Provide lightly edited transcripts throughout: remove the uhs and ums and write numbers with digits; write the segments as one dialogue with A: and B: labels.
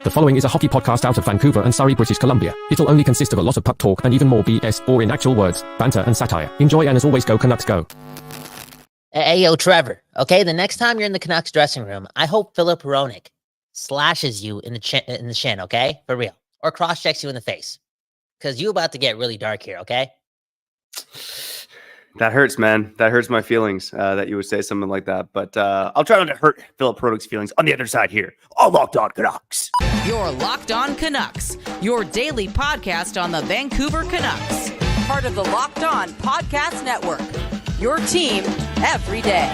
A: The following is a hockey podcast out of Vancouver and Surrey, British Columbia. It'll only consist of a lot of puck talk and even more BS, or in actual words, banter and satire. Enjoy, and as always, go Canucks go.
B: Hey, yo, Trevor, okay? The next time you're in the Canucks dressing room, I hope Filip Hronek slashes you in the shin, okay? For real. Or cross-checks you in the face. Because you about to get really dark here, okay?
C: That hurts, man. That hurts my feelings that you would say something like that. But I'll try not to hurt Filip Hronek's feelings on the other side here. All Locked On Canucks.
D: You're Locked On Canucks, your daily podcast on the Vancouver Canucks. Part of the Locked On Podcast Network. Your team every day.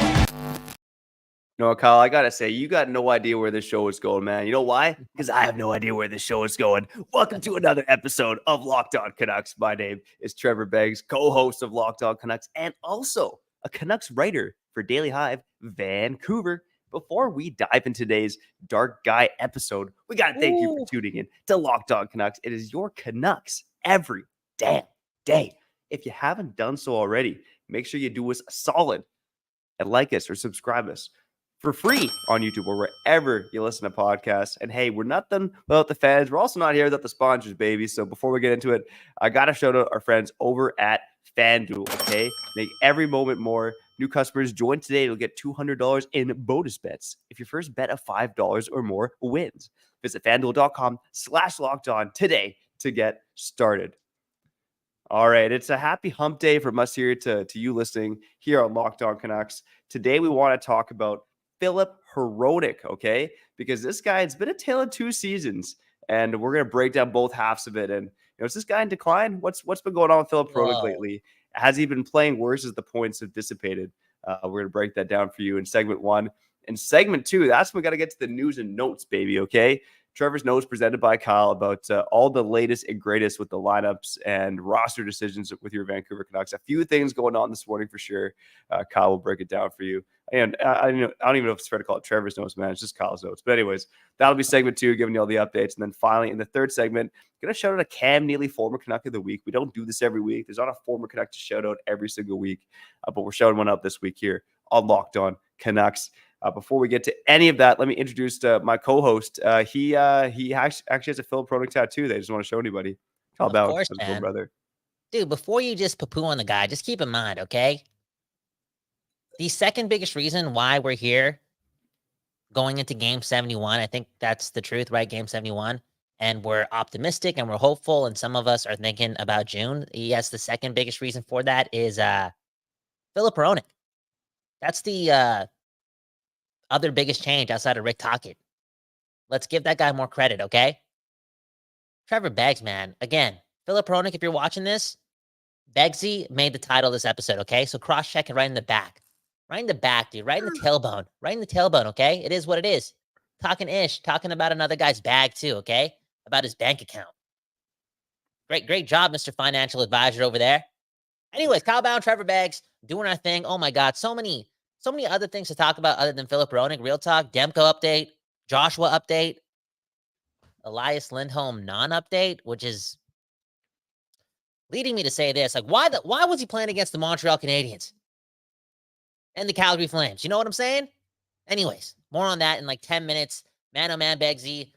C: No, Kyle, I got to say, you got no idea where this show is going, man. You know why? Because I have no idea where this show is going. Welcome to another episode of Locked On Canucks. My name is Trevor Beggs, co-host of Locked On Canucks, and also a Canucks writer for Daily Hive Vancouver. Before we dive into today's Dark Guy episode, we got to thank you for tuning in to Locked On Canucks. It is your Canucks every damn day. If you haven't done so already, make sure you do us a solid and like us or subscribe us for free on YouTube or wherever you listen to podcasts. And hey, we're not done without the fans. We're also not here without the sponsors, baby. So before we get into it, I got to shout out our friends over at FanDuel, okay? Make every moment more. New customers join today. You'll get $200 in bonus bets if your first bet of $5 or more wins. Visit FanDuel.com/lockedon today to get started. All right, it's a happy hump day from us here to you listening here on Locked On Canucks. Today we want to talk about Filip Hronek, okay? Because this guy, it's been a tale of two seasons, and we're going to break down both halves of it. And, is this guy in decline? What's been going on with Filip Hronek lately? Has he been playing worse as the points have dissipated? We're going to break that down for you in segment one. In segment two, that's when we got to get to the news and notes, baby, okay? Trevor's notes presented by Kyle about all the latest and greatest with the lineups and roster decisions with your Vancouver Canucks. A few things going on this morning for sure. Kyle will break it down for you. And I don't even know if it's fair to call it Trevor's notes, man. It's just Kyle's notes. But anyways, that'll be segment two, giving you all the updates. And then finally, in the third segment, I'm going to shout out a Cam Neely former Canuck of the week. We don't do this every week. There's not a former Canuck to shout out every single week. But we're shouting one up this week here on Locked On Canucks. Before we get to any of that, let me introduce my co-host. He actually has a Filip Hronek tattoo. They just want to show anybody. How about
B: course,
C: his little brother?
B: Dude, before you just poo-poo on the guy, just keep in mind, okay? The second biggest reason why we're here going into Game 71, I think that's the truth, right? Game 71. And we're optimistic and we're hopeful, and some of us are thinking about June. Yes, the second biggest reason for that is Filip Hronek. That's the other biggest change outside of Rick Tocchet. Let's give that guy more credit, okay? Trevor Beggs, man. Again, Filip Hronek, if you're watching this, Beggsy made the title of this episode, okay? So cross-check it right in the back. Right in the back, dude. Right in the tailbone. Right in the tailbone, okay? It is what it is. Talking about another guy's bag too, okay? About his bank account. Great job, Mr. Financial Advisor over there. Anyways, Kyle Bound, Trevor Beggs, doing our thing. Oh my God, so many other things to talk about other than Filip Hronek. Real talk, Demko update, Joshua update, Elias Lindholm non-update, which is leading me to say this. Like, why was he playing against the Montreal Canadiens and the Calgary Flames? You know what I'm saying? Anyways, more on that in like 10 minutes. Man, oh man, Beggsy.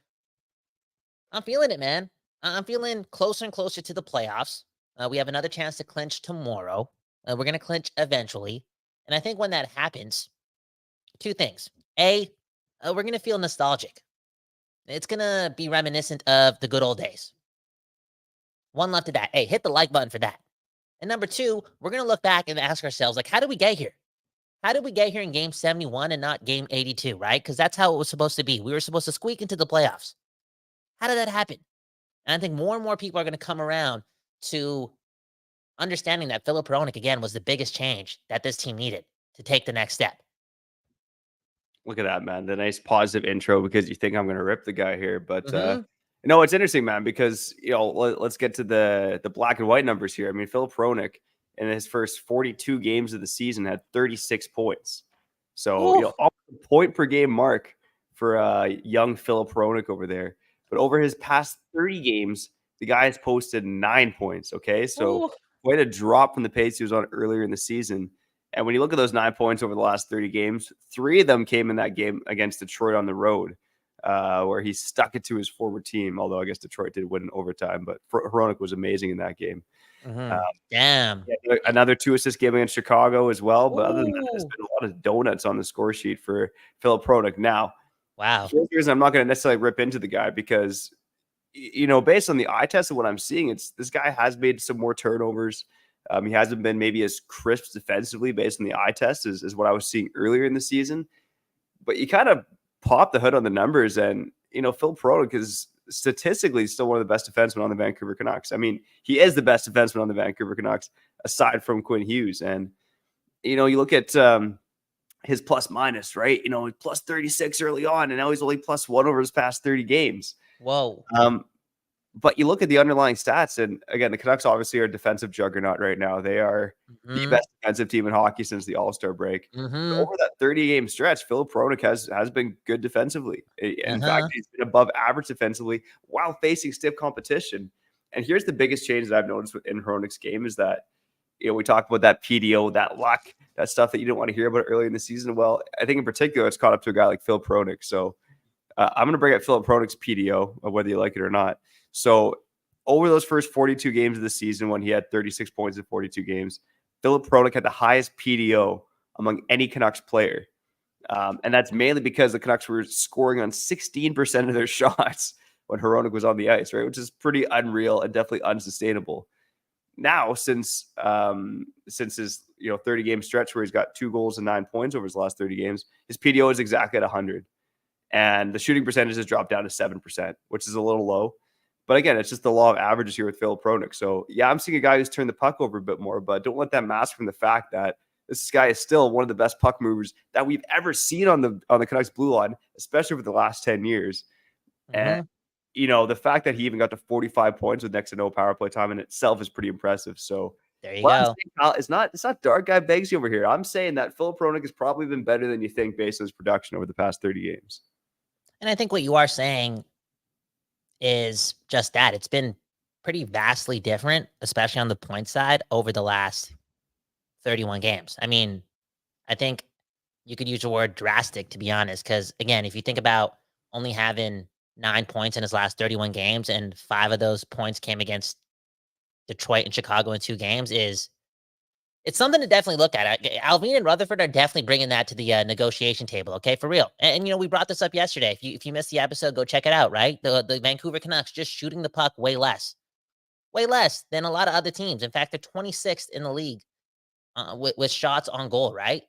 B: I'm feeling it, man. I'm feeling closer and closer to the playoffs. We have another chance to clinch tomorrow. We're going to clinch eventually. And I think when that happens, two things. A, we're going to feel nostalgic. It's going to be reminiscent of the good old days. One love to that. Hey, hit the like button for that. And number two, we're going to look back and ask ourselves, like, how did we get here? How did we get here in Game 71 and not Game 82, right? Because that's how it was supposed to be. We were supposed to squeak into the playoffs. How did that happen? And I think more and more people are going to come around to understanding that Filip Hronek, again, was the biggest change that this team needed to take the next step.
C: Look at that, man. The nice positive intro, because you think I'm going to rip the guy here. But, it's interesting, man, because, let's get to the black and white numbers here. I mean, Filip Hronek in his first 42 games of the season had 36 points. So, point per game mark for young Filip Hronek over there. But over his past 30 games, the guy has posted 9 points, okay? So quite a drop from the pace he was on earlier in the season. And when you look at those 9 points over the last 30 games, 3 of them came in that game against Detroit on the road. where he stuck it to his forward team. Although I guess Detroit did win in overtime, but Hronek was amazing in that game.
B: Damn.
C: Yeah, another 2-assist game against Chicago as well. But other than that, there's
B: Ooh.
C: been a lot of donuts on the score sheet for Filip Hronek. Now,
B: Wow.
C: here's the reason I'm not going to necessarily rip into the guy because, based on the eye test of what I'm seeing, this guy has made some more turnovers. He hasn't been maybe as crisp defensively based on the eye test as what I was seeing earlier in the season. But you kind of pop the hood on the numbers, and Filip Hronek is statistically still one of the best defensemen on the Vancouver Canucks. I mean, he is the best defenseman on the Vancouver Canucks aside from Quinn Hughes. And you look at his plus minus, right? Plus 36 early on, and now he's only plus 1 over his past 30 games.
B: Whoa.
C: But you look at the underlying stats, and again, the Canucks obviously are a defensive juggernaut right now. They are the best defensive team in hockey since the All-Star break. Over that 30-game stretch, Filip Hronek has been good defensively. In fact, he's been above average defensively while facing stiff competition. And here's the biggest change that I've noticed in Hronek's game is that, we talk about that PDO, that luck, that stuff that you didn't want to hear about early in the season. Well, I think in particular, it's caught up to a guy like Filip Hronek. So I'm going to bring up Filip Hronek's PDO, whether you like it or not. So over those first 42 games of the season, when he had 36 points in 42 games, Filip Hronek had the highest PDO among any Canucks player. And that's mainly because the Canucks were scoring on 16% of their shots when Hronek was on the ice, right? Which is pretty unreal and definitely unsustainable. Now, since his 30-game stretch where he's got 2 goals and 9 points over his last 30 games, his PDO is exactly at 100. And the shooting percentage has dropped down to 7%, which is a little low. But again, it's just the law of averages here with Filip Hronek. So yeah, I'm seeing a guy who's turned the puck over a bit more, but don't let that mask from the fact that this guy is still one of the best puck movers that we've ever seen on the Canucks blue line, especially over the last 10 years. And the fact that he even got to 45 points with next to no power play time in itself is pretty impressive. So
B: there you go.
C: I'm saying, Kyle, it's not dark guy Begsy over here. I'm saying that Filip Hronek has probably been better than you think based on his production over the past 30 games.
B: And I think what you are saying is just that. It's been pretty vastly different, especially on the point side over the last 31 games. I mean, I think you could use the word drastic, to be honest, because again, if you think about only having 9 points in his last 31 games and 5 of those points came against Detroit and Chicago in 2 games, it's something to definitely look at. Alvin and Rutherford are definitely bringing that to the negotiation table, okay, for real. And we brought this up yesterday. If you missed the episode, go check it out, right? The Vancouver Canucks just shooting the puck way less than a lot of other teams. In fact, they're 26th in the league with shots on goal, right?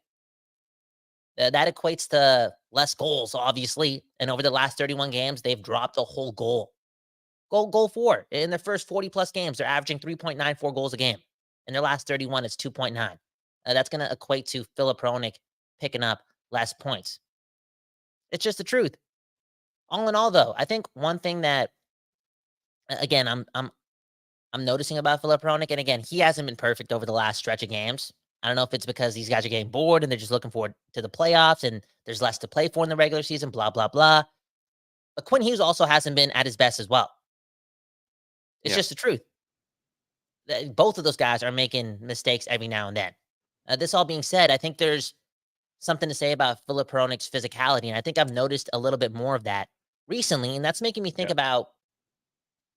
B: That equates to less goals, obviously. And over the last 31 games, they've dropped a whole goal. Goal 4. In their first 40-plus games, they're averaging 3.94 goals a game. In their last 31, it's 2.9. That's going to equate to Filip Hronek picking up less points. It's just the truth. All in all, though, I think one thing that, again, I'm noticing about Filip Hronek, and again, he hasn't been perfect over the last stretch of games. I don't know if it's because these guys are getting bored and they're just looking forward to the playoffs and there's less to play for in the regular season, blah, blah, blah. But Quinn Hughes also hasn't been at his best as well. It's just the truth. Both of those guys are making mistakes every now and then. This all being said, I think there's something to say about Filip Hronek's physicality, and I think I've noticed a little bit more of that recently, and that's making me think about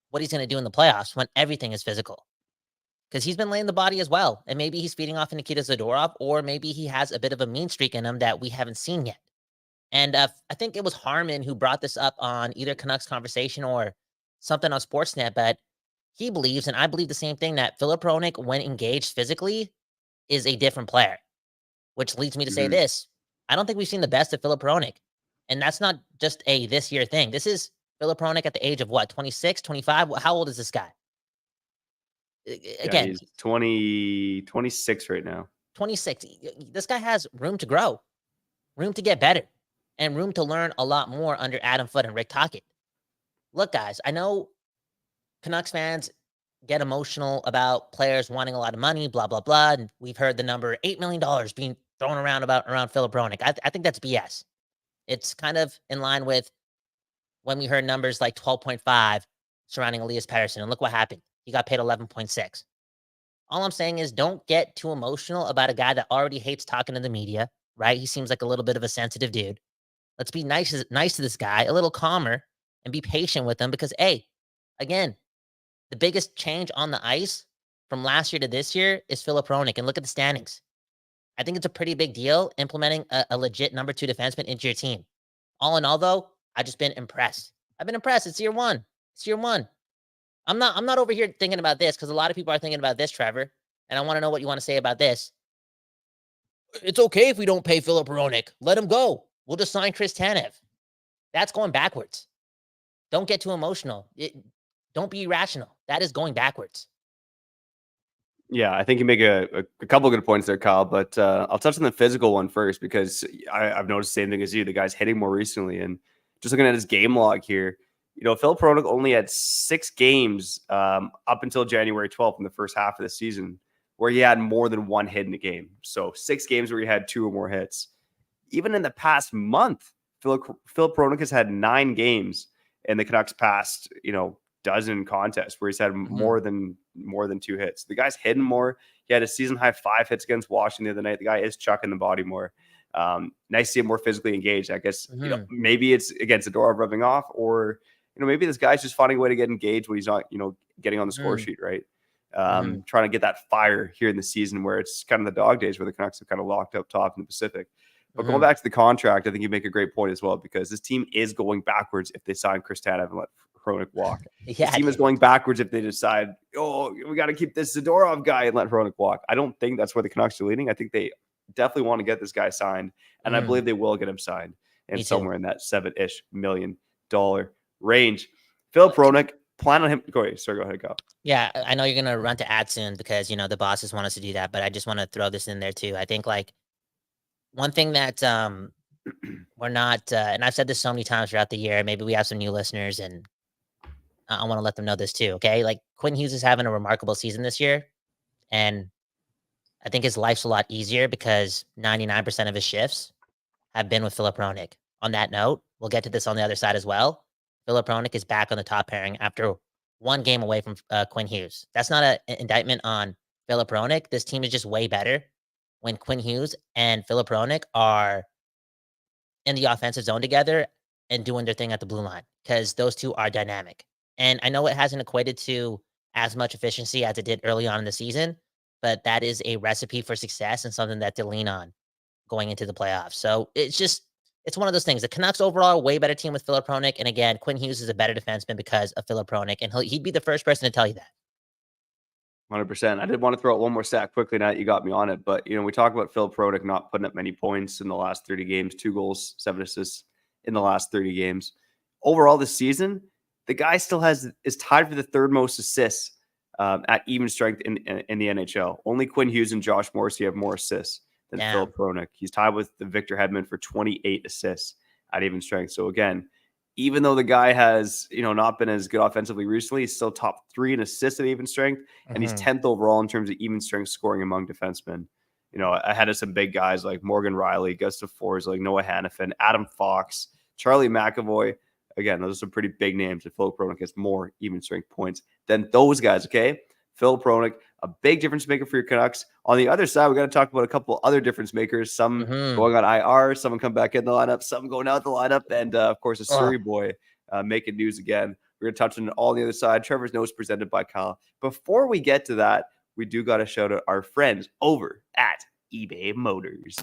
B: what he's going to do in the playoffs when everything is physical. Because he's been laying the body as well, and maybe he's feeding off Nikita Zadorov, or maybe he has a bit of a mean streak in him that we haven't seen yet. And I think it was Harmon who brought this up on either Canucks Conversation or something on Sportsnet, but he believes, and I believe the same thing, that Filip Hronek, when engaged physically, is a different player. Which leads me to say this. I don't think we've seen the best of Filip Hronek. And that's not just a this year thing. This is Filip Hronek at the age of what, 26, 25? How old is this guy? Again,
C: he's 26 right now.
B: 26. This guy has room to grow, room to get better, and room to learn a lot more under Adam Foote and Rick Tocchet. Look, guys, I know Canucks fans get emotional about players wanting a lot of money, blah, blah, blah. And we've heard the number $8 million being thrown around Filip Hronek. I think that's BS. It's kind of in line with when we heard numbers like 12.5 surrounding Elias Pettersson. And look what happened. He got paid 11.6. All I'm saying is don't get too emotional about a guy that already hates talking to the media, right? He seems like a little bit of a sensitive dude. Let's be nice to this guy, a little calmer, and be patient with him because, hey, again, the biggest change on the ice from last year to this year is Filip Hronek. And look at the standings. I think it's a pretty big deal implementing a legit number 2 defenseman into your team. All in all, though, I've just been impressed. I've been impressed. It's year one. I'm not over here thinking about this because a lot of people are thinking about this, Trevor. And I want to know what you want to say about this. It's okay if we don't pay Filip Hronek. Let him go. We'll just sign Chris Tanev. That's going backwards. Don't get too emotional. Don't be irrational. That is going backwards.
C: Yeah, I think you make a couple of good points there, Kyle, but I'll touch on the physical one first because I've noticed the same thing as you. The guy's hitting more recently, and just looking at his game log here, Filip Hronek only had 6 games up until January 12th in the first half of the season where he had more than 1 hit in a game. So 6 games where he had 2 or more hits. Even in the past month, Filip Hronek has had 9 games in the Canucks past, dozen contests where he's had more than 2 hits. The guy's hitting more. He had a season high 5 hits against Washington the other night. The guy is chucking the body more. Nice to see him more physically engaged. I guess maybe it's against Zadorov rubbing off, or maybe this guy's just finding a way to get engaged when he's not getting on the score sheet, right? Trying to get that fire here in the season where it's kind of the dog days where the Canucks have kind of locked up top in the Pacific. But going back to the contract, I think you make a great point as well, because this team is going backwards if they sign Chris Tanev and let Hronek walk. This team is going backwards if they decide, we got to keep this Zadorov guy and let Hronek walk. I don't think that's where the Canucks are leaning. I think they definitely want to get this guy signed, and I believe they will get him signed and somewhere in that $7-ish million range. Filip Hronek, plan on him. Go ahead, go.
B: Yeah, I know you're going to run to ad soon because, the bosses want us to do that, but I just want to throw this in there too. I think one thing that we're not, and I've said this so many times throughout the year, maybe we have some new listeners, and I want to let them know this too, okay? Quinn Hughes is having a remarkable season this year, and I think his life's a lot easier because 99% of his shifts have been with Filip Hronek. On that note, we'll get to this on the other side as well. Filip Hronek is back on the top pairing after 1 game away from Quinn Hughes. That's not an indictment on Filip Hronek. This team is just way better when Quinn Hughes and Filip Hronek are in the offensive zone together and doing their thing at the blue line, because those two are dynamic. And I know it hasn't equated to as much efficiency as it did early on in the season, but that is a recipe for success and something that to lean on going into the playoffs. So it's one of those things. The Canucks overall are a way better team with Filip Hronek. And again, Quinn Hughes is a better defenseman because of Filip Hronek, and he'd be the first person to tell you that.
C: 100%. I did want to throw out one more stat quickly now that you got me on it. But, we talk about Filip Hronek not putting up many points in the last 30 games, 2 goals, 7 assists in the last 30 games. Overall this season, the guy still is tied for the 3rd most assists at even strength in the NHL. Only Quinn Hughes and Josh Morrissey have more assists than Filip Hronek. He's tied with Victor Hedman for 28 assists at even strength. So again, even though the guy has, not been as good offensively recently, he's still top 3 in assists at even strength, and he's 10th overall in terms of even strength scoring among defensemen. Ahead of some big guys like Morgan Riley, Gustav Forsling, Noah Hannafin, Adam Fox, Charlie McAvoy. Again, those are some pretty big names, and Filip Hronek has more even strength points than those guys, okay? Filip Hronek, a big difference maker for your Canucks. On the other side, we got to talk about a couple other difference makers. Some going on IR, some come back in the lineup, some going out the lineup, and of course, a Surrey boy making news again. We're going to touch on it all on the other side. Trevor's Notes presented by Kyle. Before we get to that, we do got to shout out our friends over at eBay Motors.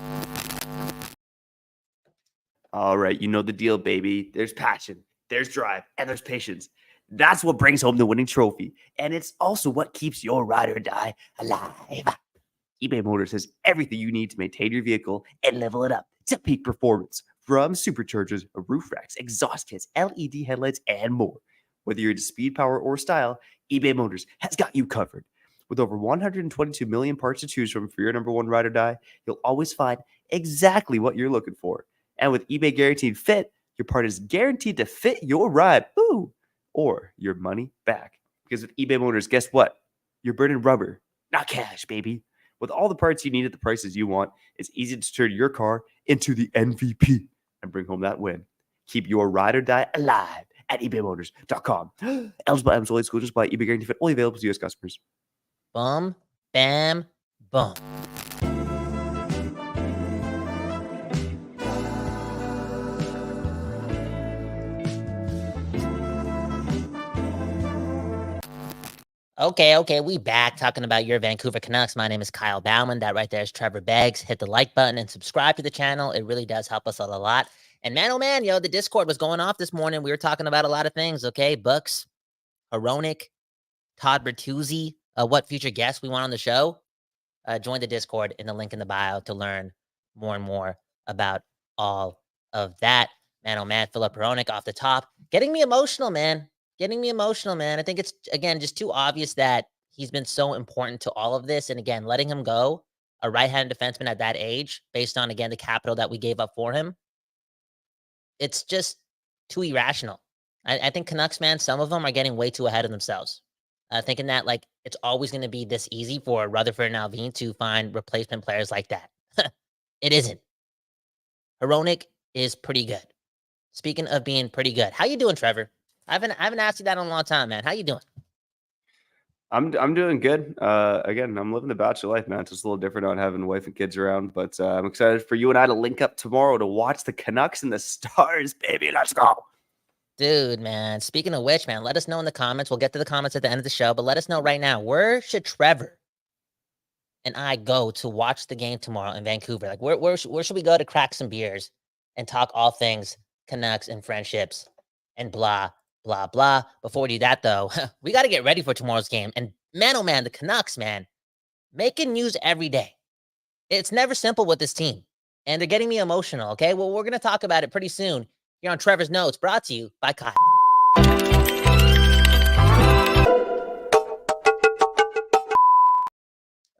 C: All right, you know the deal, baby. There's passion, there's drive, and there's patience. That's what brings home the winning trophy. And it's also what keeps your ride or die alive. eBay Motors has everything you need to maintain your vehicle and level it up to peak performance. From superchargers, roof racks, exhaust kits, LED headlights, and more. Whether you're into speed, power, or style, eBay Motors has got you covered. With over 122 million parts to choose from for your number one ride or die, you'll always find exactly what you're looking for. And with eBay Guaranteed Fit, your part is guaranteed to fit your ride. Ooh. Or your money back. Because with eBay Motors, guess what? You're burning rubber, not cash, baby. With all the parts you need at the prices you want, it's easy to turn your car into the MVP and bring home that win. Keep your ride or die alive at ebaymotors.com. Eligible items only, exclusions by eBay Guaranteed Fit, only available to U.S. customers.
B: Bum, bam, bum. Okay, we back talking about your Vancouver Canucks. My name is Kyle Bauman. That right there is Trevor Beggs. Hit the like button and subscribe to the channel. It really does help us out a lot. And man, oh man, the Discord was going off this morning. We were talking about a lot of things, okay? Bucks, Hronek, Todd Bertuzzi, what future guests we want on the show. Join the Discord in the link in the bio to learn more and more about all of that. Man, oh man, Filip Hronek off the top. Getting me emotional, man. I think it's, again, just too obvious that he's been so important to all of this. And again, letting him go, a right-handed defenseman at that age, based on, again, the capital that we gave up for him, it's just too irrational. I think Canucks, man, some of them are getting way too ahead of themselves. Thinking that, like, it's always going to be this easy for Rutherford and Alvin to find replacement players like that. It isn't. Hronek is pretty good. Speaking of being pretty good, how you doing, Trevor? I haven't asked you that in a long time, man. How you doing?
C: I'm doing good. Again, I'm living the bachelor life, man. It's just a little different not having wife and kids around, but I'm excited for you and I to link up tomorrow to watch the Canucks and the Stars, baby. Let's go.
B: Dude, man. Speaking of which, man, let us know in the comments. We'll get to the comments at the end of the show, but let us know right now. Where should Trevor and I go to watch the game tomorrow in Vancouver? Like, where should we go to crack some beers and talk all things Canucks and friendships and blah, blah, blah. Before we do that, though, we got to get ready for tomorrow's game. And man, oh man, the Canucks, man, making news every day. It's never simple with this team. And they're getting me emotional, okay? Well, we're going to talk about it pretty soon here on Trevor's Notes, brought to you by Kyle.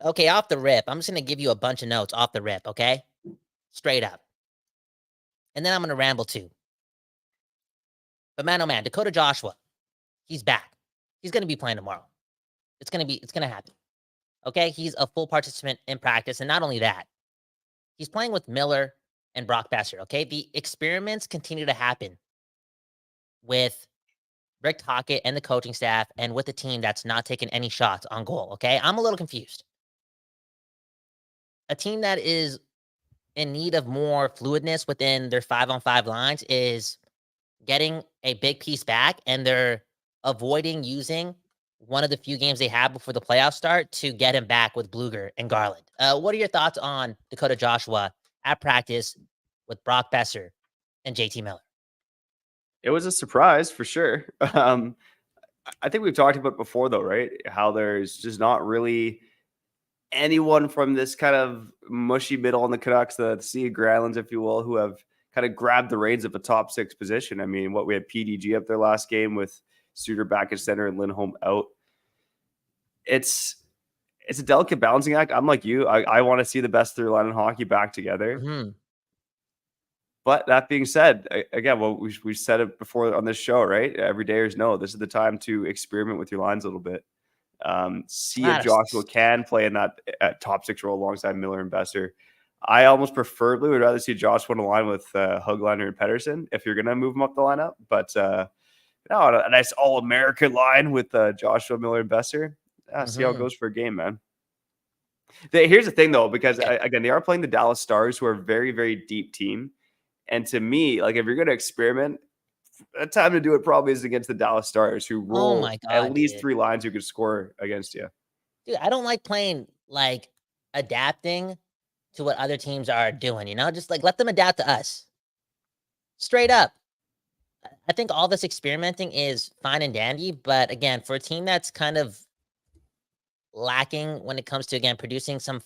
B: Okay, off the rip. I'm just going to give you a bunch of notes off the rip, okay? Straight up. And then I'm going to ramble too. But man, oh man, Dakota Joshua, he's back. He's going to be playing tomorrow. It's going to happen. Okay? He's a full participant in practice. And not only that, he's playing with Miller and Brock Besser, okay? The experiments continue to happen with Rick Tocchet and the coaching staff and with the team that's not taking any shots on goal, okay? I'm a little confused. A team that is in need of more fluidness within their 5-on-5 lines is getting a big piece back, and they're avoiding using one of the few games they have before the playoffs start to get him back with Bluger and Garland. What are your thoughts on Dakota Joshua at practice with Brock Besser and JT Miller?
C: It was a surprise for sure. I think we've talked about it before, though, right? How there's just not really anyone from this kind of mushy middle on the Canucks, the Sea of Greylands, if you will, who have kind of grabbed the reins of a top 6 position. I mean, we had PDG up their last game with Suter back at center and Lindholm out. It's a delicate balancing act. I'm like you. I want to see the best through line in hockey back together.
B: Mm-hmm.
C: But that being said, again, well, we said it before on this show, right? Everydayers know this is the time to experiment with your lines a little bit. See if Joshua can play in that top 6 role alongside Miller and Besser. I almost preferably would rather see Joshua on the line with Höglander and Pettersson if you're going to move him up the lineup. But a nice all-American line with Joshua, Miller, and Besser. See how it goes for a game, man. Here's the thing, though, because again, they are playing the Dallas Stars, who are a very, very deep team. And to me, like, if you're going to experiment, the time to do it probably is against the Dallas Stars, who roll at least 3 lines who could score against you.
B: Dude, I don't like playing, like, adapting to what other teams are doing, just like let them adapt to us. Straight up. I think all this experimenting is fine and dandy, but again, for a team that's kind of lacking when it comes to, again, producing some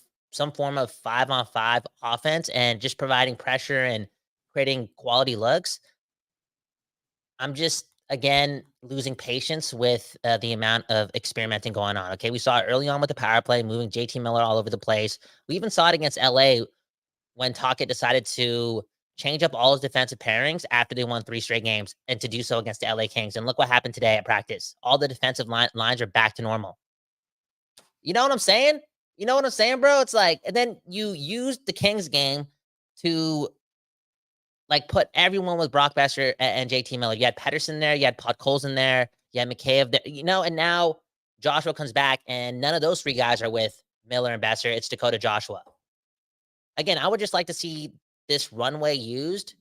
B: form of 5-on-5 offense and just providing pressure and creating quality looks, I'm just, again, losing patience with the amount of experimenting going on. Okay, we saw it early on with the power play, moving JT Miller all over the place. We even saw it against LA when Tocchet decided to change up all his defensive pairings after they won 3 straight games, and to do so against the LA Kings. And look what happened today at practice. All the defensive lines are back to normal. You know what I'm saying? Bro? It's like, and then you use the Kings game to, like, put everyone with Brock Besser and JT Miller. You had Pettersson there, you had Podkolzin in there, you had McCabe there, and now Joshua comes back, and none of those 3 guys are with Miller and Besser. It's Dakota Joshua. Again, I would just like to see this runway used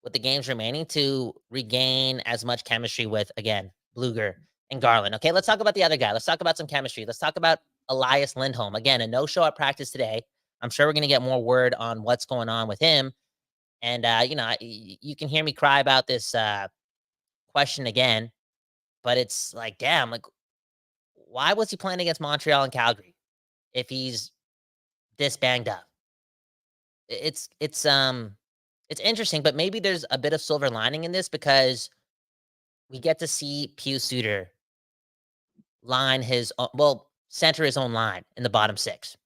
B: with the games remaining to regain as much chemistry with, again, Bluger and Garland. Okay, let's talk about the other guy. Let's talk about some chemistry. Let's talk about Elias Lindholm. Again, a no-show at practice today. I'm sure we're going to get more word on what's going on with him. And, you can hear me cry about this question again, but it's like, damn, like, why was he playing against Montreal and Calgary if he's this banged up? It's interesting, but maybe there's a bit of silver lining in this because we get to see Pius Suter center his own line in the bottom six.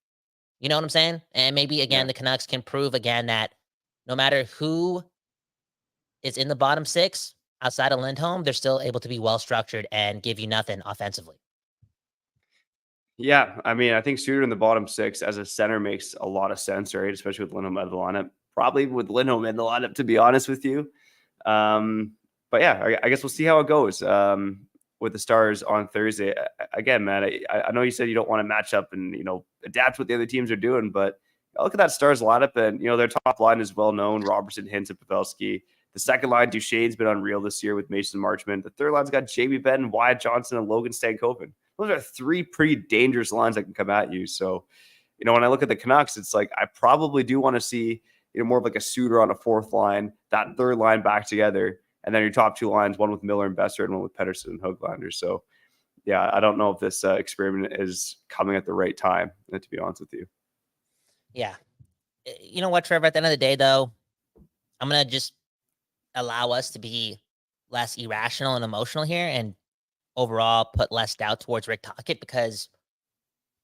B: You know what I'm saying? And maybe, again, the Canucks can prove again that no matter who is in the bottom six outside of Lindholm, they're still able to be well-structured and give you nothing offensively.
C: Yeah, I mean, I think Suter in the bottom six as a center makes a lot of sense, right? Especially with Lindholm out of the lineup. Probably with Lindholm in the lineup, to be honest with you. But yeah, I guess we'll see how it goes with the Stars on Thursday. Again, man, I know you said you don't want to match up and, adapt what the other teams are doing, but look at that Stars lineup, and, their top line is well known: Robertson, Hintz, and Pavelski. The second line, Duchesne's been unreal this year with Mason Marchment. The third line's got Jamie Benn, Wyatt Johnson, and Logan Stankoven. Those are three pretty dangerous lines that can come at you. So, when I look at the Canucks, it's like I probably do want to see, more of like a Suter on a fourth line, that third line back together, and then your top two lines, one with Miller and Besser and one with Pettersson and Höglander. So, yeah, I don't know if this experiment is coming at the right time, to be honest with you.
B: Yeah. You know what, Trevor? At the end of the day, though, I'm going to just allow us to be less irrational and emotional here and overall put less doubt towards Rick Tocchet because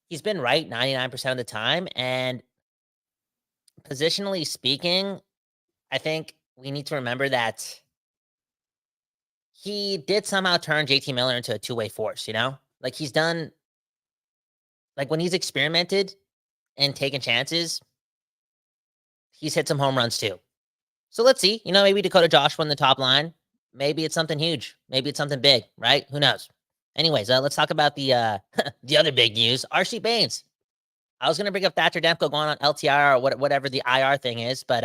B: he's been right 99% of the time. And positionally speaking, I think we need to remember that he did somehow turn JT Miller into a two-way force, Like he's done, like when he's experimented and taken chances, he's hit some home runs too. So let's see, maybe Dakota Joshua in the top line. Maybe it's something huge. Maybe it's something big, right? Who knows? Anyways, let's talk about the the other big news. RC Baines. I was going to bring up Thatcher Demko going on LTIR or whatever the IR thing is, but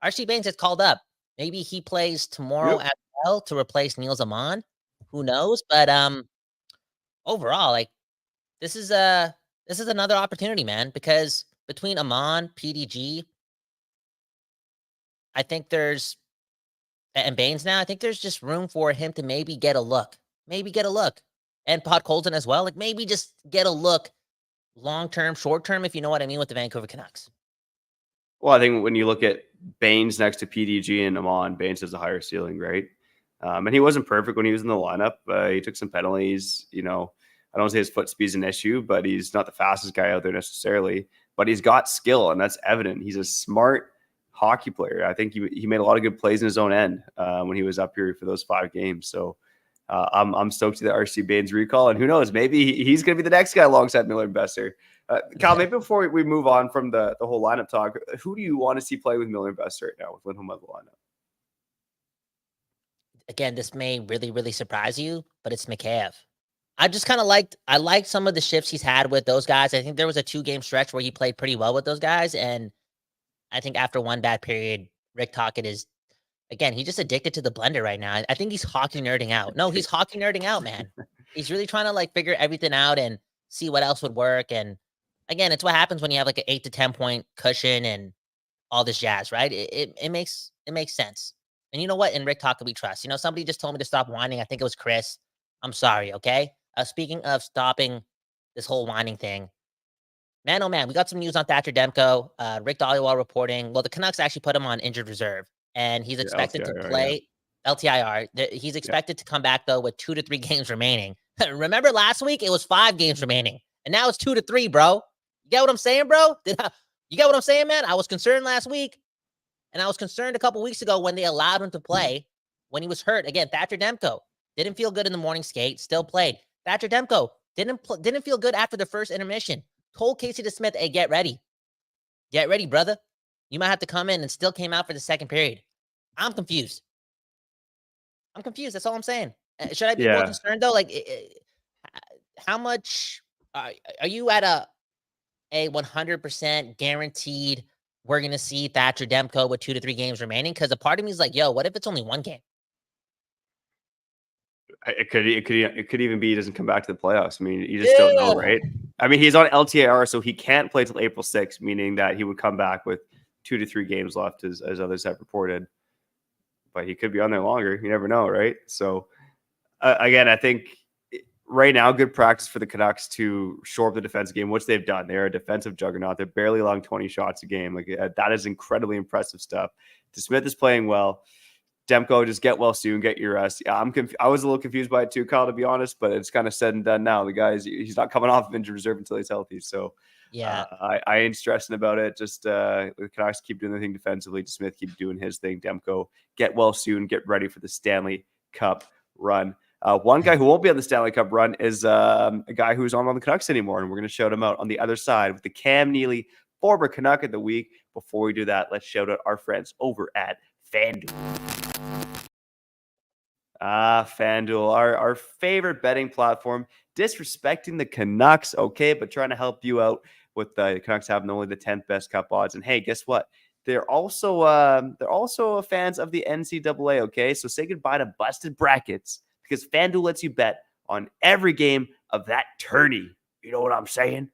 B: RC Baines is called up. Maybe he plays tomorrow as well to replace Niels Amon. Who knows? But overall, like this is another opportunity, man, because between Amon, PDG, I think and Baines now, I think there's just room for him to maybe get a look. And Podkolzin as well. Like maybe just get a look long-term, short-term, if you know what I mean, with the Vancouver Canucks.
C: Well, I think when you look at Baines next to PDG and Amon, Baines has a higher ceiling, right? And he wasn't perfect when he was in the lineup. He took some penalties. I don't say his foot speed's an issue, but he's not the fastest guy out there necessarily. But he's got skill, and that's evident. He's a smart hockey player. I think he made a lot of good plays in his own end when he was up here for those 5 games. So I'm stoked to the RC Baines recall, and who knows, maybe he's going to be the next guy alongside Miller and Besser. Kyle, maybe before we move on from the whole lineup talk, who do you want to see play with Miller and Besser right now with Lindholm out of the lineup?
B: Again, this may really, really surprise you, but it's Mikheyev. I just kind of liked some of the shifts he's had with those guys. I think there was a 2-game stretch where he played pretty well with those guys, and I think after one bad period, Rick Tocchet is, again, he's just addicted to the blender right now. I think he's hockey nerding out. No, he's hockey nerding out, man. He's really trying to figure everything out and see what else would work. And again, it's what happens when you have an 8 to 10 point cushion and all this jazz, right? It makes sense. And you know what? In Rick Tocchet we trust. Somebody just told me to stop whining. I think it was Chris. I'm sorry, okay? Speaking of stopping this whole whining thing, man, oh man, we got some news on Thatcher Demko. Rick Dhaliwal reporting. Well, the Canucks actually put him on injured reserve, and he's expected to play LTIR. He's expected to come back, though, with 2 to 3 games remaining. Remember last week? It was 5 games remaining, and now it's 2 to 3, bro. You get what I'm saying, bro? You get what I'm saying, man? I was concerned last week, and I was concerned a couple weeks ago when they allowed him to play when he was hurt. Again, Thatcher Demko didn't feel good in the morning skate, still played. Thatcher Demko didn't feel good after the first intermission. Told Casey DeSmith, hey, get ready. Get ready, brother. You might have to come in, and still came out for the second period. I'm confused. That's all I'm saying. Should I be more concerned, though? How much are you at a 100% guaranteed we're going to see Thatcher Demko with 2 to 3 games remaining? Because a part of me is like, yo, what if it's only 1 game?
C: It could even be he doesn't come back to the playoffs. I mean, you just don't know, right? I mean, he's on LTIR, so he can't play till April 6th, meaning that he would come back with 2 to 3 games left, as others have reported. But he could be on there longer. You never know, right? So, again, I think right now, good practice for the Canucks to shore up the defensive game, which they've done. They're a defensive juggernaut. They're barely allowing 20 shots a game. Like that is incredibly impressive stuff. DeSmith is playing well. Demko, just get well soon, get your rest. Yeah, I was a little confused by it too, Kyle, to be honest, but it's kind of said and done now. The guy's he's not coming off of injured reserve until he's healthy. So
B: yeah,
C: I ain't stressing about it. Just the Canucks keep doing their thing defensively. DeSmith keep doing his thing. Demko, get well soon, get ready for the Stanley Cup run. One guy who won't be on the Stanley Cup run is a guy who's on the Canucks anymore, and we're going to shout him out on the other side with the Cam Neely former Canuck of the week. Before we do that, let's shout out our friends over at FanDuel. FanDuel, our favorite betting platform, disrespecting the Canucks, okay, but trying to help you out with the Canucks having only the 10th best cup odds. And hey, guess what? They're also fans of the NCAA, okay? So say goodbye to busted brackets because FanDuel lets you bet on every game of that tourney. You know what I'm saying?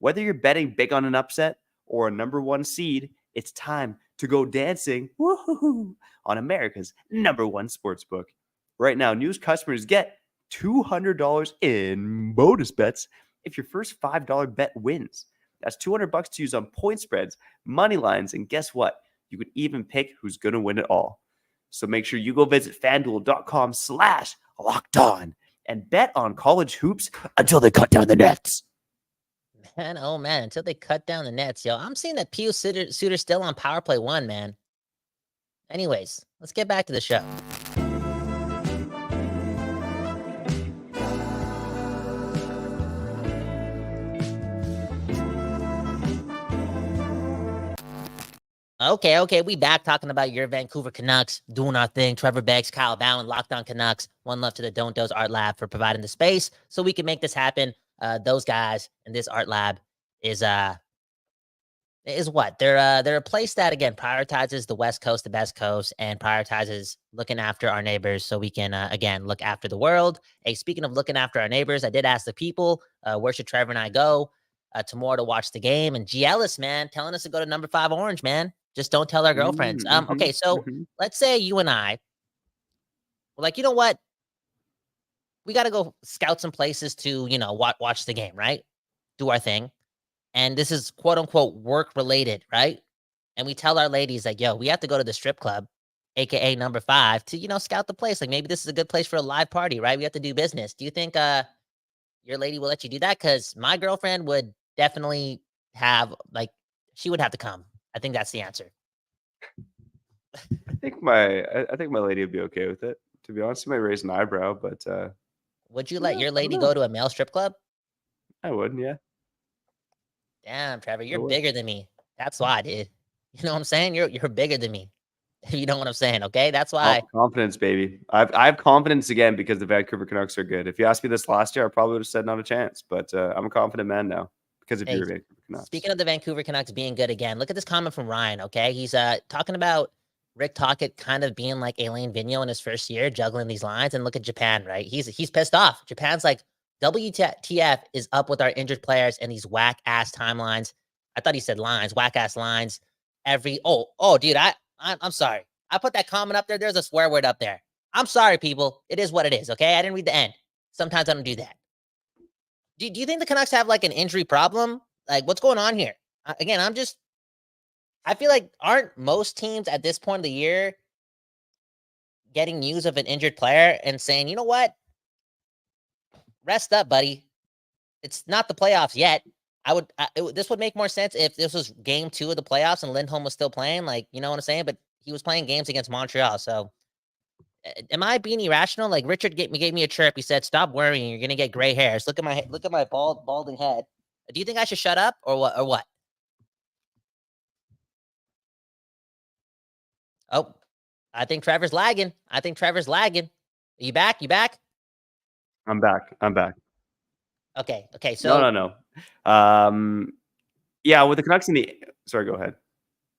C: Whether you're betting big on an upset or a number 1 seed, it's time to go dancing woo-hoo-hoo, on America's number 1 sportsbook. Right now, new customers get $200 in bonus bets if your first $5 bet wins. That's $200 to use on point spreads, money lines, and guess what? You could even pick who's going to win it all. So make sure you go visit FanDuel.com/lockedon and bet on college hoops until they cut down the nets.
B: Man, oh man, until they cut down the nets, yo. I'm seeing that Pius Suter still on power play 1, man. Anyways, let's get back to the show. Okay, we back talking about your Vancouver Canucks, doing our thing. Trevor Beggs, Kyle Bowen, Locked On Canucks. One love to the Don't Doze Art Lab for providing the space so we can make this happen. Those guys in this art lab is what? They're a place that, again, prioritizes the West Coast, the best coast, and prioritizes looking after our neighbors so we can, again, look after the world. Hey, speaking of looking after our neighbors, I did ask the people, where should Trevor and I go tomorrow to watch the game? And G. Ellis, man, telling us to go to number 5 Orange, man. Just don't tell our girlfriends. Okay, so let's say you and I were like, you know what? We got to go scout some places to, watch the game, right? Do our thing. And this is quote unquote work related, right? And we tell our ladies like, yo, we have to go to the strip club, AKA number 5 to, scout the place. Like maybe this is a good place for a live party, right? We have to do business. Do you think your lady will let you do that? Because my girlfriend would definitely she would have to come. I think that's the answer.
C: I think my lady would be okay with it. To be honest, she might raise an eyebrow, but
B: would you let your lady go to a male strip club?
C: I would, yeah.
B: Damn, Trevor, you're bigger than me. That's why, dude. You know what I'm saying? You're bigger than me. You know what I'm saying? Okay, that's why.
C: Confidence, baby. I have confidence again because the Vancouver Canucks are good. If you asked me this last year, I probably would have said not a chance. But I'm a confident man now because of your Vancouver Canucks. Speaking
B: of the Vancouver Canucks being good again, look at this comment from Ryan. Okay, he's talking about Rick Tocchet kind of being like Alain Vigneault in his first year, juggling these lines. And look at Japan, right? He's pissed off. Japan's like, WTF is up with our injured players and these whack ass timelines. I thought he said lines, whack ass lines. Dude, I'm sorry. I put that comment up there. There's a swear word up there. I'm sorry, people. It is what it is. Okay, I didn't read the end. Sometimes I don't do that. Do you think the Canucks have like an injury problem? Like, what's going on here? Again, I feel like aren't most teams at this point of the year getting news of an injured player and saying, you know what? Rest up, buddy. It's not the playoffs yet. This would make more sense if this was game 2 of the playoffs and Lindholm was still playing. Like, you know what I'm saying? But he was playing games against Montreal. So am I being irrational? Like Richard gave me a chirp. He said, stop worrying. You're going to get gray hairs. Look at my balding head. Do you think I should shut up or what? Oh, I think Trevor's lagging. Are you back?
C: I'm back.
B: Okay. So
C: no. Yeah, with the Canucks in the... Sorry, go ahead.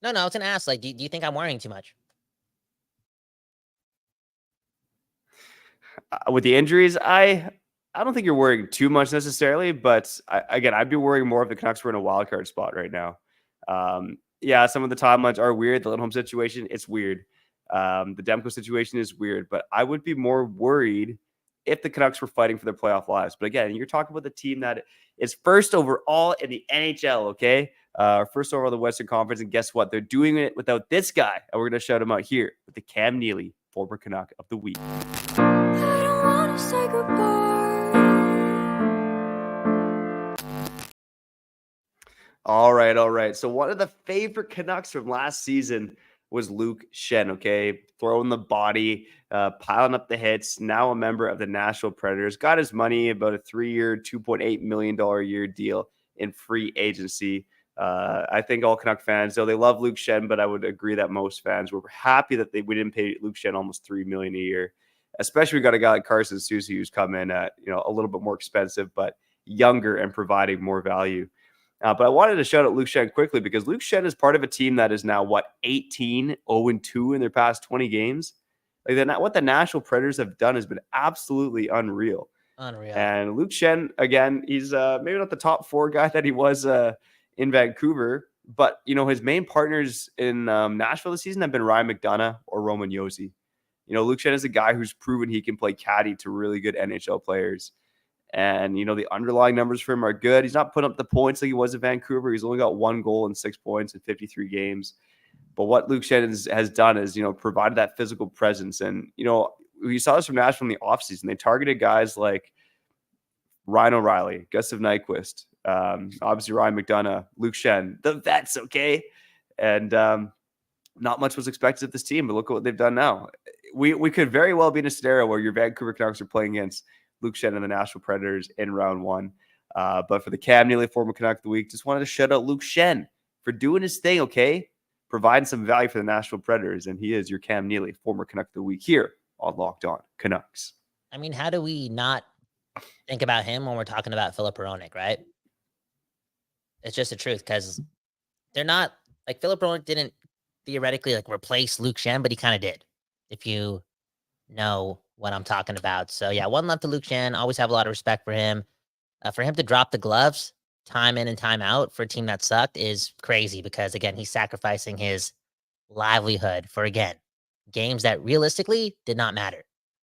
B: No, I was going to ask, like, do you think I'm worrying too much?
C: with the injuries, I don't think you're worrying too much necessarily, but again, I'd be worrying more if the Canucks were in a wild card spot right now. Yeah, some of the timelines are weird. The Lindholm situation, it's weird. The Demko situation is weird, but I would be more worried if the Canucks were fighting for their playoff lives. But again, you're talking about the team that is first overall in the NHL, okay? First overall in the Western Conference, and guess what? They're doing it without this guy, and we're going to shout him out here with the Cam Neely, former Canuck of the week.
E: I don't wanna say goodbye.
C: All right. So one of the favorite Canucks from last season was Luke Schenn, okay? Throwing the body, piling up the hits, now a member of the Nashville Predators. Got his money, about a 3-year, $2.8 million a year deal in free agency. I think all Canuck fans, though, they love Luke Schenn, but I would agree that most fans were happy that we didn't pay Luke Schenn almost $3 million a year. Especially we got a guy like Carson Soucy who's come in at a little bit more expensive, but younger and providing more value. But I wanted to shout out Luke Schenn quickly because Luke Schenn is part of a team that is now 18-0-2 in their past 20 games. What the Nashville Predators have done has been absolutely unreal. And Luke Schenn, again, he's maybe not the top 4 guy that he was in Vancouver, but his main partners in Nashville this season have been Ryan McDonough or Roman Josi. Luke Schenn is a guy who's proven he can play caddy to really good NHL players. And, the underlying numbers for him are good. He's not putting up the points like he was in Vancouver. He's only got 1 goal and 6 points in 53 games. But what Luke Schenn has done is, provided that physical presence. And, we saw this from Nashville in the offseason. They targeted guys like Ryan O'Reilly, Gustav Nyquist, obviously Ryan McDonough, Luke Schenn, the vets, okay? And not much was expected of this team, but look at what they've done now. We could very well be in a scenario where your Vancouver Canucks are playing against Luke Schenn and the Nashville Predators in round 1. But for the Cam Neely, former Canuck of the week, just wanted to shout out Luke Schenn for doing his thing, okay? Providing some value for the Nashville Predators. And he is your Cam Neely, former Canuck of the week here on Locked On Canucks.
B: I mean, how do we not think about him when we're talking about Filip Hronek, right? It's just the truth because they're not like Filip Hronek didn't theoretically replace Luke Schenn, but he kind of did. If you know what I'm talking about. So yeah, one love to Luke Schenn. Always have a lot of respect for him. For him to drop the gloves time in and time out for a team that sucked is crazy because again, he's sacrificing his livelihood for games that realistically did not matter.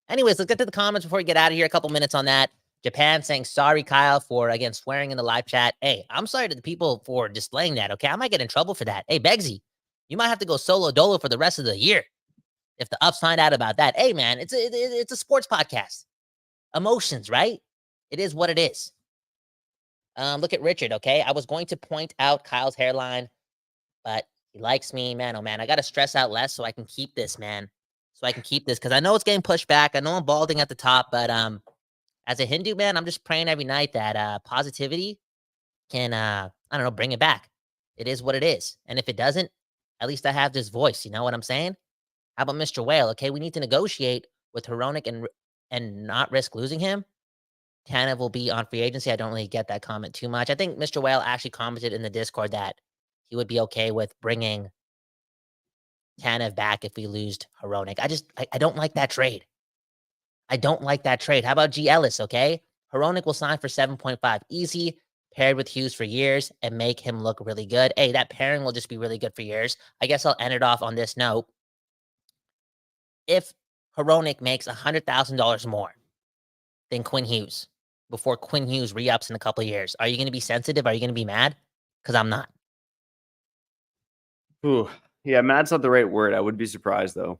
B: Anyways, let's get to the comments before we get out of here. A couple minutes on that. Japan saying sorry, Kyle, for again swearing in the live chat. Hey, I'm sorry to the people for displaying that. Okay, I might get in trouble for that. Hey, Begsy, you might have to go solo dolo for the rest of the year. If the ups find out about that, hey man, it's a sports podcast. Emotions, right? It is what it is. Look at Richard, okay? I was going to point out Kyle's hairline, but he likes me, man. Oh man, I gotta stress out less so I can keep this, man. So I can keep this because I know it's getting pushed back. I know I'm balding at the top, but as a Hindu man, I'm just praying every night that positivity can bring it back. It is what it is, and if it doesn't, at least I have this voice. You know what I'm saying? How about Mr. Whale? Okay, we need to negotiate with Hronek and not risk losing him. Tanev will be on free agency. I don't really get that comment too much. I think Mr. Whale actually commented in the Discord that he would be okay with bringing Tanev back if we lose Hronek. I don't like that trade. I don't like that trade. How about G. Ellis, okay? Hronek will sign for 7.5 easy, paired with Hughes for years, and make him look really good. Hey, that pairing will just be really good for years. I guess I'll end it off on this note. If Hronek makes $100,000 more than Quinn Hughes before Quinn Hughes re-ups in a couple of years, are you going to be sensitive? Are you going to be mad? Because I'm not.
C: Ooh, yeah, mad's not the right word. I would be surprised though.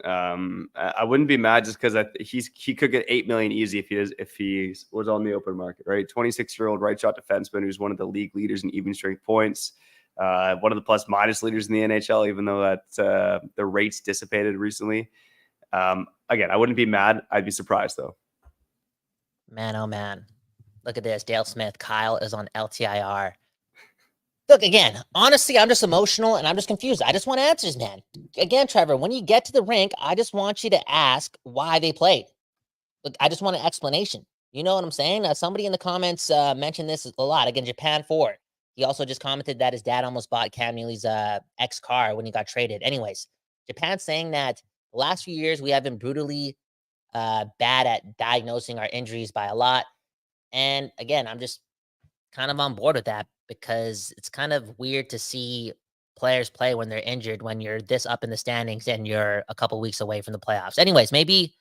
C: I wouldn't be mad just because he could get $8 million easy if he was on the open market, right? 26-year-old right shot defenseman who's one of the league leaders in even strength points. One of the plus minus leaders in the NHL, even though that the rates dissipated recently. Again, I wouldn't be mad. I'd be surprised though.
B: Man, oh man. Look at this. Dale Smith. Kyle is on LTIR. Look, again, honestly, I'm just emotional and I'm just confused. I just want answers, man. Again, Trevor, when you get to the rink, I just want you to ask why they played. Look, I just want an explanation. You know what I'm saying? Somebody in the comments mentioned this a lot. Again, Japan 4. He also just commented that his dad almost bought Cam Neely's ex car when he got traded. Anyways, Japan's saying that the last few years we have been brutally bad at diagnosing our injuries by a lot. And again, I'm just kind of on board with that because it's kind of weird to see players play when they're injured when you're this up in the standings and you're a couple weeks away from the playoffs. Anyways, maybe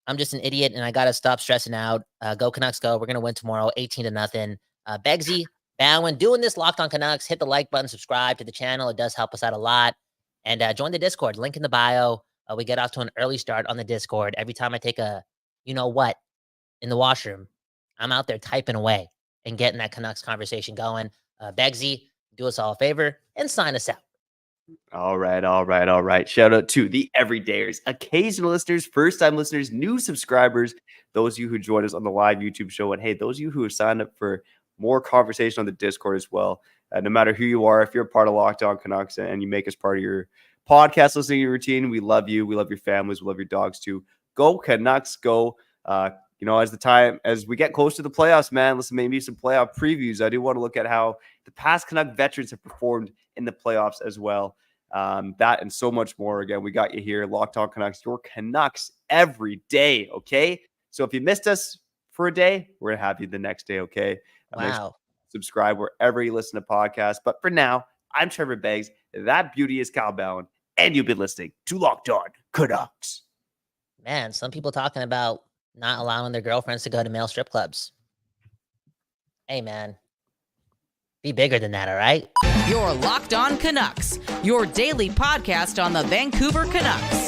B: I'm just an idiot and I got to stop stressing out. Go Canucks, go. We're going to win tomorrow, 18-0. Begsy, Bowen, doing this Locked On Canucks. Hit the like button, subscribe to the channel. It does help us out a lot. And join the Discord, link in the bio. We get off to an early start on the Discord. Every time I take a, you know what, in the washroom, I'm out there typing away and getting that Canucks conversation going. Begsy, do us all a favor and sign us out.
C: All right. Shout out to the everydayers, occasional listeners, first-time listeners, new subscribers, those of you who joined us on the live YouTube show, and hey, those of you who have signed up for more conversation on the Discord as well. No matter who you are, if you're a part of Locked On Canucks and you make us part of your podcast listening routine, we love you. We love your families. We love your dogs too. Go Canucks, go. As we get close to the playoffs, man, listen, maybe some playoff previews. I do want to look at how the past Canuck veterans have performed in the playoffs as well. That and so much more. Again, we got you here, Locked On Canucks, your Canucks every day, okay? So if you missed us for a day, we're going to have you the next day, okay? Make sure
B: Wow.
C: subscribe wherever you listen to podcasts. But for now, I'm Trevor Beggs. That beauty is Kyle Bowen. And you've been listening to Locked On Canucks.
B: Man, some people talking about not allowing their girlfriends to go to male strip clubs. Hey, man. Be bigger than that, all right?
D: You're Locked On Canucks, your daily podcast on the Vancouver Canucks.